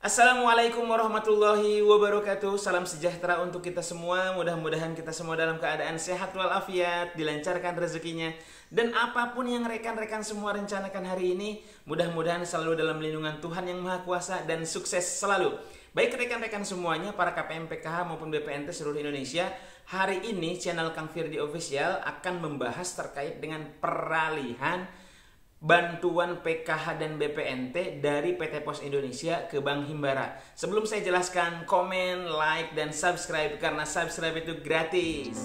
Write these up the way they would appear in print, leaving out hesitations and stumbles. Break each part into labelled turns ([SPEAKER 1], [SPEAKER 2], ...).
[SPEAKER 1] Assalamualaikum warahmatullahi wabarakatuh. Salam sejahtera untuk kita semua. Mudah-mudahan kita semua dalam keadaan sehat walafiat, dilancarkan rezekinya, dan apapun yang rekan-rekan semua rencanakan hari ini, mudah-mudahan selalu dalam lindungan Tuhan yang Maha Kuasa dan sukses selalu. Baik rekan-rekan semuanya, para KPM PKH maupun BPNT seluruh Indonesia, hari ini channel Kang Firdy Official akan membahas terkait dengan peralihan bantuan PKH dan BPNT dari PT Pos Indonesia ke Bank Himbara. Sebelum saya jelaskan, komen, like, dan subscribe karena subscribe itu gratis.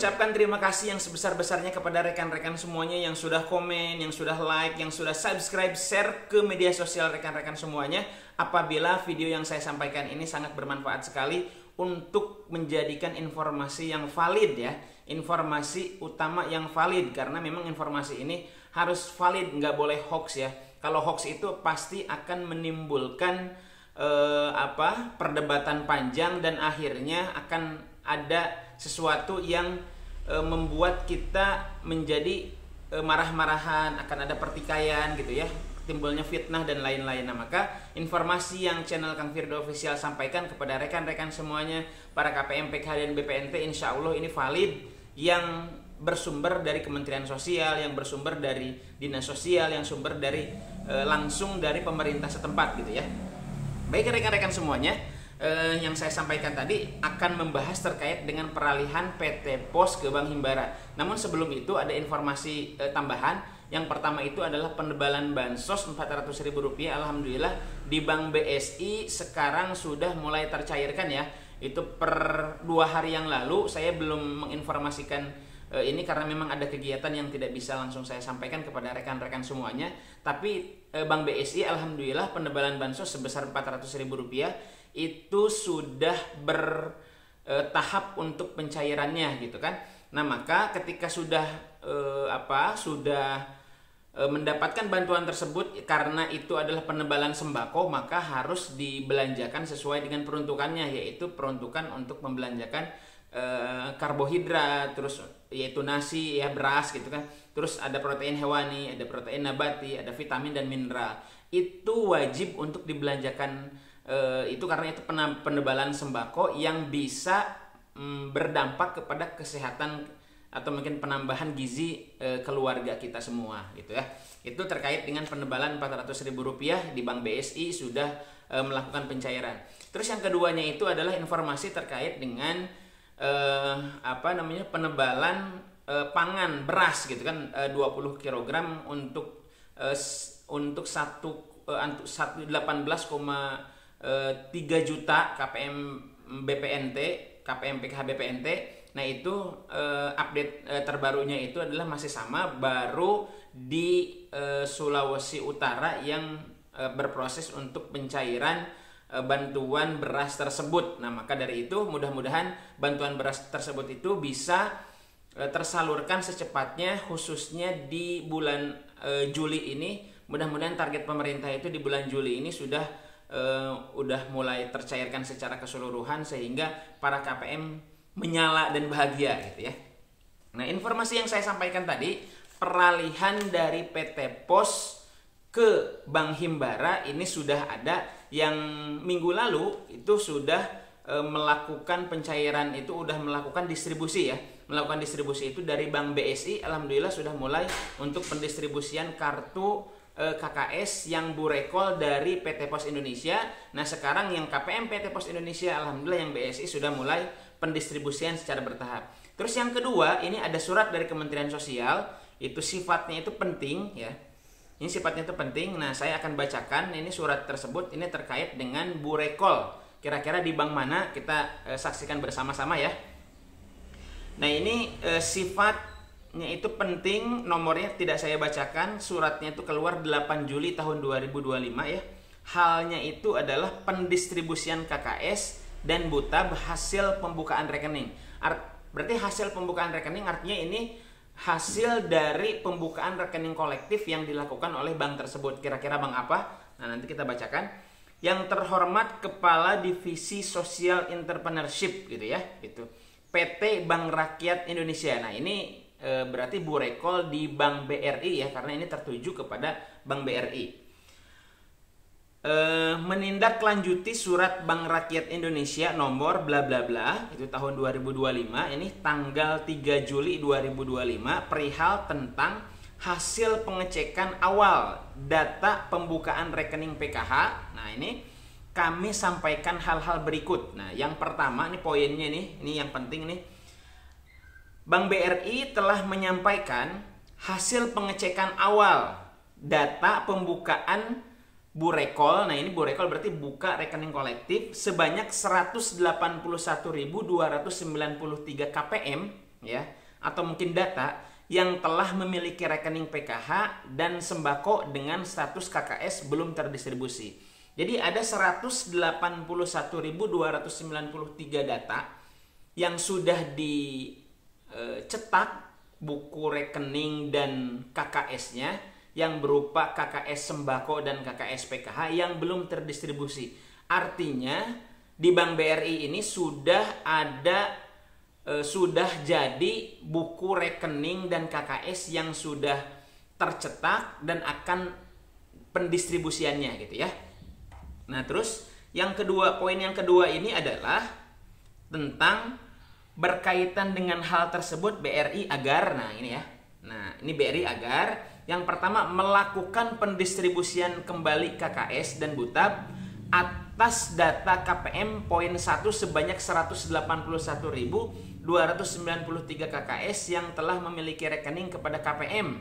[SPEAKER 1] Ucapkan terima kasih yang sebesar-besarnya kepada rekan-rekan semuanya yang sudah komen, yang sudah like, yang sudah subscribe, share ke media sosial rekan-rekan semuanya. Apabila video yang saya sampaikan ini sangat bermanfaat sekali untuk menjadikan informasi yang valid ya, informasi utama yang valid, karena memang informasi ini harus valid, nggak boleh hoax ya. Kalau hoax itu pasti akan menimbulkan perdebatan panjang dan akhirnya akan ada sesuatu yang membuat kita menjadi marah-marahan, akan ada pertikaian gitu ya, timbulnya fitnah dan lain-lain. Nah, maka informasi yang channel Kang Firdy Official sampaikan kepada rekan-rekan semuanya, para KPM, PKH, dan BPNT, insya Allah ini valid, yang bersumber dari Kementerian Sosial, yang bersumber dari Dinas Sosial, yang sumber dari langsung dari pemerintah setempat gitu ya. Baik rekan-rekan semuanya, yang saya sampaikan tadi akan membahas terkait dengan peralihan PT Pos ke Bank Himbara. Namun sebelum itu ada informasi tambahan. Yang pertama itu adalah penebalan bansos Rp400.000. Alhamdulillah di Bank BSI sekarang sudah mulai tercairkan ya. Itu per 2 hari yang lalu. Saya belum menginformasikan ini karena memang ada kegiatan yang tidak bisa langsung saya sampaikan kepada rekan-rekan semuanya. Tapi Bank BSI alhamdulillah penebalan bansos sebesar Rp400.000 itu sudah bertahap untuk pencairannya gitu kan. Nah, maka ketika sudah mendapatkan bantuan tersebut, karena itu adalah penebalan sembako, maka harus dibelanjakan sesuai dengan peruntukannya, yaitu peruntukan untuk membelanjakan karbohidrat, terus yaitu nasi ya, beras gitu kan. Terus ada protein hewani, ada protein nabati, ada vitamin dan mineral. Itu wajib untuk dibelanjakan, itu karena itu penebalan sembako yang bisa berdampak kepada kesehatan atau mungkin penambahan gizi keluarga kita semua gitu ya. Itu terkait dengan penebalan Rp400.000 di Bank BSI sudah melakukan pencairan. Terus yang keduanya itu adalah informasi terkait dengan penebalan pangan beras gitu kan, 20 kg untuk 18,3 juta KPM BPNT, KPM PKH BPNT. Nah, itu update terbarunya itu adalah masih sama, baru di Sulawesi Utara yang berproses untuk pencairan bantuan beras tersebut. Nah, maka dari itu mudah-mudahan bantuan beras tersebut itu bisa tersalurkan secepatnya, khususnya di bulan Juli ini. Mudah-mudahan target pemerintah itu di bulan Juli ini sudah mulai tercairkan secara keseluruhan, sehingga para KPM menyala dan bahagia gitu ya. Nah, informasi yang saya sampaikan tadi, peralihan dari PT Pos ke Bank Himbara ini sudah ada. Yang minggu lalu itu sudah melakukan pencairan, itu udah melakukan distribusi ya. Melakukan distribusi itu dari Bank BSI, alhamdulillah sudah mulai untuk pendistribusian kartu KKS yang burekol dari PT Pos Indonesia. Nah, sekarang yang KPM PT Pos Indonesia, alhamdulillah yang BSI sudah mulai pendistribusian secara bertahap. Terus yang kedua, ini ada surat dari Kementerian Sosial, itu sifatnya itu penting ya. Ini sifatnya itu penting. Nah, saya akan bacakan ini surat tersebut. Ini terkait dengan burekol. Kira-kira di bank mana, kita saksikan bersama-sama ya. Nah, ini sifatnya itu penting, nomornya tidak saya bacakan. Suratnya itu keluar 8 Juli tahun 2025 ya. Halnya itu adalah pendistribusian KKS dan butab hasil pembukaan rekening. Berarti hasil pembukaan rekening artinya ini hasil dari pembukaan rekening kolektif yang dilakukan oleh bank tersebut. Kira-kira bank apa? Nah, nanti kita bacakan. Yang terhormat Kepala Divisi Sosial Entrepreneurship gitu ya, gitu. PT Bank Rakyat Indonesia. Nah, ini berarti Bu Rekol di Bank BRI ya, karena ini tertuju kepada Bank BRI. Menindaklanjuti surat Bank Rakyat Indonesia nomor bla bla bla, itu tahun 2025, ini tanggal 3 Juli 2025, perihal tentang hasil pengecekan awal data pembukaan rekening PKH. Nah, ini kami sampaikan hal-hal berikut. Nah, yang pertama, ini poinnya nih, ini yang penting nih. Bank BRI telah menyampaikan hasil pengecekan awal data pembukaan Bu Rekol. Nah, ini Bu Rekol berarti buka rekening kolektif sebanyak 181.293 KPM ya, atau mungkin data yang telah memiliki rekening PKH dan sembako dengan status KKS belum terdistribusi. Jadi ada 181.293 data yang sudah dicetak buku rekening dan KKS-nya yang berupa KKS sembako dan KKS PKH yang belum terdistribusi. Artinya di Bank BRI ini sudah ada sudah jadi buku rekening dan KKS yang sudah tercetak dan akan pendistribusiannya gitu ya. Nah, terus yang kedua, poin yang kedua ini adalah tentang berkaitan dengan hal tersebut BRI agar, nah ini ya. Nah, ini BRI agar yang pertama melakukan pendistribusian kembali KKS dan Butab atas data KPM poin 1 sebanyak 181.293 KKS yang telah memiliki rekening kepada KPM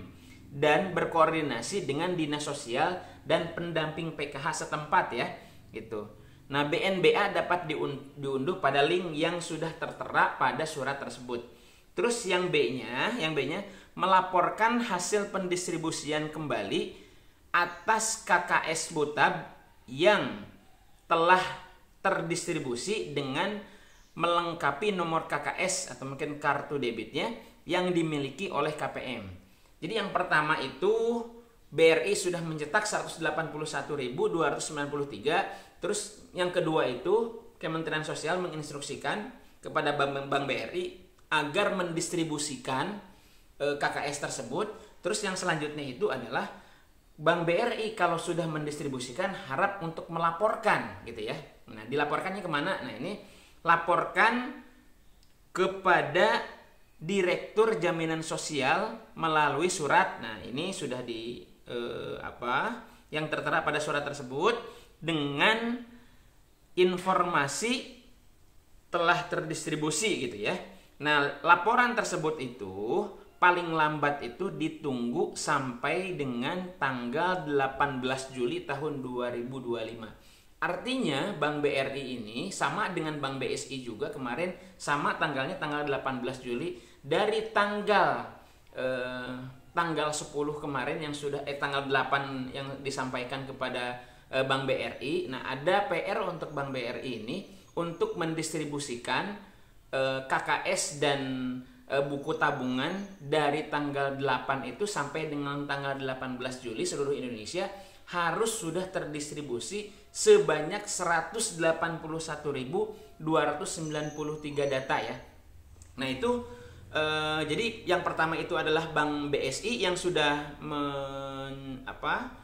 [SPEAKER 1] dan berkoordinasi dengan Dinas Sosial dan pendamping PKH setempat ya, gitu. Nah, BNBA dapat diunduh pada link yang sudah tertera pada surat tersebut. Terus yang B-nya melaporkan hasil pendistribusian kembali atas KKS Butab yang telah terdistribusi dengan melengkapi nomor KKS atau mungkin kartu debitnya yang dimiliki oleh KPM. Jadi yang pertama itu BRI sudah mencetak 181.293. Terus yang kedua itu Kementerian Sosial menginstruksikan kepada Bank BRI agar mendistribusikan KKS tersebut. Terus yang selanjutnya itu adalah Bank BRI kalau sudah mendistribusikan harap untuk melaporkan gitu ya. Nah, dilaporkannya kemana? Nah, ini laporkan kepada Direktur Jaminan Sosial melalui surat. Nah, ini sudah yang tertera pada surat tersebut dengan informasi telah terdistribusi gitu ya. Nah, laporan tersebut itu paling lambat itu ditunggu sampai dengan tanggal 18 Juli tahun 2025. Artinya Bank BRI ini sama dengan Bank BSI juga kemarin sama tanggalnya tanggal 18 Juli dari tanggal 10 kemarin yang sudah tanggal 8 yang disampaikan kepada Bank BRI. Nah, ada PR untuk Bank BRI ini untuk mendistribusikan KKS dan buku tabungan dari tanggal 8 itu sampai dengan tanggal 18 Juli seluruh Indonesia harus sudah terdistribusi sebanyak 181.293 data ya. Nah, itu jadi yang pertama itu adalah Bank BSI yang sudah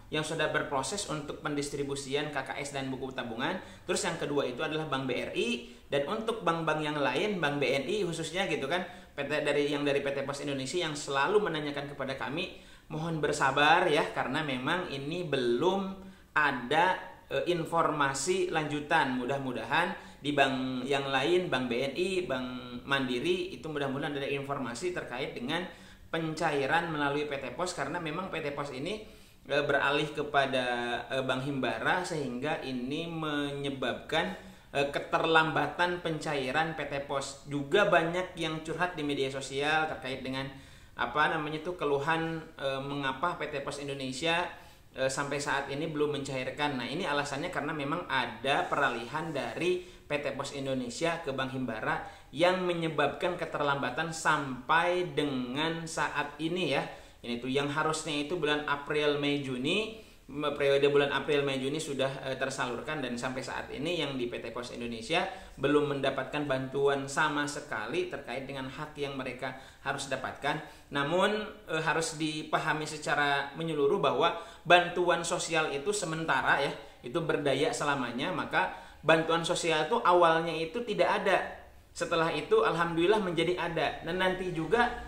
[SPEAKER 1] yang sudah berproses untuk pendistribusian KKS dan buku tabungan. Terus yang kedua itu adalah Bank BRI, dan untuk bank-bank yang lain, Bank BNI khususnya gitu kan, dari PT Pos Indonesia yang selalu menanyakan kepada kami, mohon bersabar ya karena memang ini belum ada informasi lanjutan. Mudah-mudahan di bank yang lain, Bank BNI, Bank Mandiri itu mudah-mudahan ada informasi terkait dengan pencairan melalui PT Pos, karena memang PT Pos ini beralih kepada Bank Himbara sehingga ini menyebabkan keterlambatan pencairan PT Pos. Juga banyak yang curhat di media sosial terkait dengan keluhan mengapa PT Pos Indonesia sampai saat ini belum mencairkan. Nah, ini alasannya karena memang ada peralihan dari PT Pos Indonesia ke Bank Himbara yang menyebabkan keterlambatan sampai dengan saat ini ya. Ini tuh yang harusnya itu bulan April, Mei, Juni periode bulan April, Mei, Juni sudah tersalurkan, dan sampai saat ini yang di PT Pos Indonesia belum mendapatkan bantuan sama sekali terkait dengan hak yang mereka harus dapatkan. Namun harus dipahami secara menyeluruh bahwa bantuan sosial itu sementara ya, itu berdaya selamanya. Maka bantuan sosial itu awalnya itu tidak ada, setelah itu alhamdulillah menjadi ada, dan nanti juga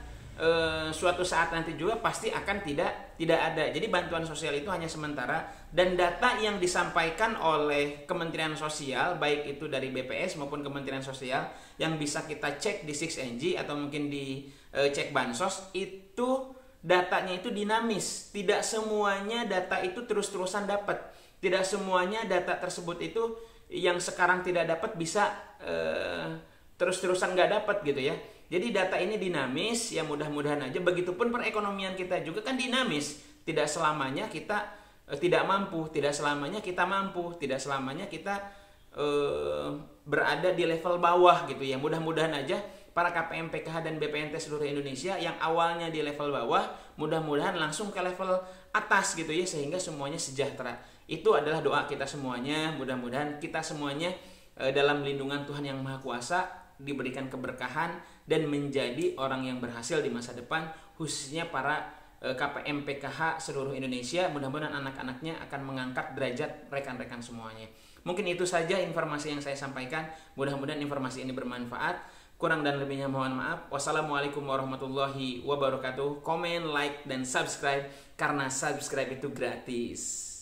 [SPEAKER 1] suatu saat nanti juga pasti akan tidak ada. Jadi bantuan sosial itu hanya sementara, dan data yang disampaikan oleh Kementerian Sosial baik itu dari BPS maupun Kementerian Sosial yang bisa kita cek di 6NG atau mungkin di cek Bansos, itu datanya itu dinamis. Tidak semuanya data itu terus-terusan dapat. Tidak semuanya data tersebut itu yang sekarang tidak dapat bisa terus-terusan nggak dapat gitu ya. Jadi data ini dinamis, ya mudah-mudahan aja. Begitupun perekonomian kita juga kan dinamis. Tidak selamanya kita tidak mampu, tidak selamanya kita mampu, tidak selamanya kita berada di level bawah gitu ya. Mudah-mudahan aja para KPM PKH dan BPNT seluruh Indonesia yang awalnya di level bawah, mudah-mudahan langsung ke level atas gitu ya, sehingga semuanya sejahtera. Itu adalah doa kita semuanya. Mudah-mudahan kita semuanya dalam lindungan Tuhan Yang Maha Kuasa diberikan keberkahan dan menjadi orang yang berhasil di masa depan, khususnya para KPM PKH seluruh Indonesia. Mudah-mudahan anak-anaknya akan mengangkat derajat rekan-rekan semuanya. Mungkin itu saja informasi yang saya sampaikan. Mudah-mudahan informasi ini bermanfaat. Kurang dan lebihnya mohon maaf. Wassalamualaikum warahmatullahi wabarakatuh. Komen, like, dan subscribe, karena subscribe itu gratis.